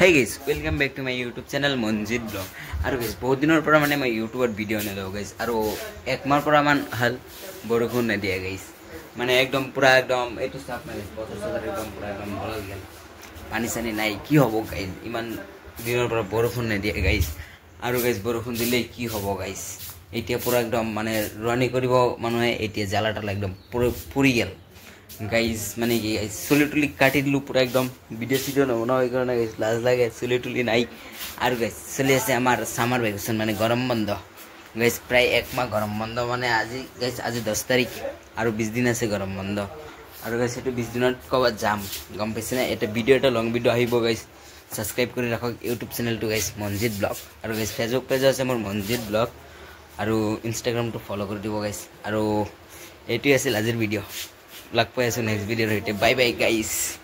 Hey guys, welcome back to my YouTube channel Monjit Vlog. আৰু guys বহুত দিনৰ পৰা মানে মই YouTubeত ভিডিও নেলাও guys আৰু এক মাহ পৰা মান হল বৰষুণ নেদিয়া guys মানে একদম পুৰা একদম এটো সাপ মানে বছৰ একদম পুৰা একদম বল গেল পানী সানি নাই কি হ'ব guys ইমান দিনৰ পৰা বৰষুণ নেদিয়া guys আৰু guys বৰষুণ দিলে কি হ'ব guys এতিয়া পুৰা একদম মানে ৰানি কৰিব মানুহে এতিয়া জালাটা একদম পুৰি গেল guys মানে কি চুলিটুলি কাটি দিলু পুরা একদম ভিডিও নবনা হয় কারণে গাইস লাজ লাগে চুলিটুলি নাই আর গাইস চলে আছে আমার সামার ভ্যাকেশন মানে গরম বন্ধ গাইস প্রায় এক মাস গরম বন্ধ মানে আজি গাইস আজি 10 তারিখ আর 20 দিন আছে গরম বন্ধ আর গাইস এটো 20 দিনত কবা যাম গম পাইছে না এটা ভিডিও এটা লং ভিডিও আহিব গাইস সাবস্ক্রাইব করে রাখো ইউটিউব চ্যানেল টু গাইস মনজিত ব্লগ আর গাইস ফেসবুক পেজ আছে মোৰ মনজিত ব্লগ আৰ ইনস্টাগ্ৰাম টু ফলো কৰে দিব গাইস আৰ এটি আছিল আজিৰ ভিডিও लग पाए नेक्स्ट वीडियो बye bye guys।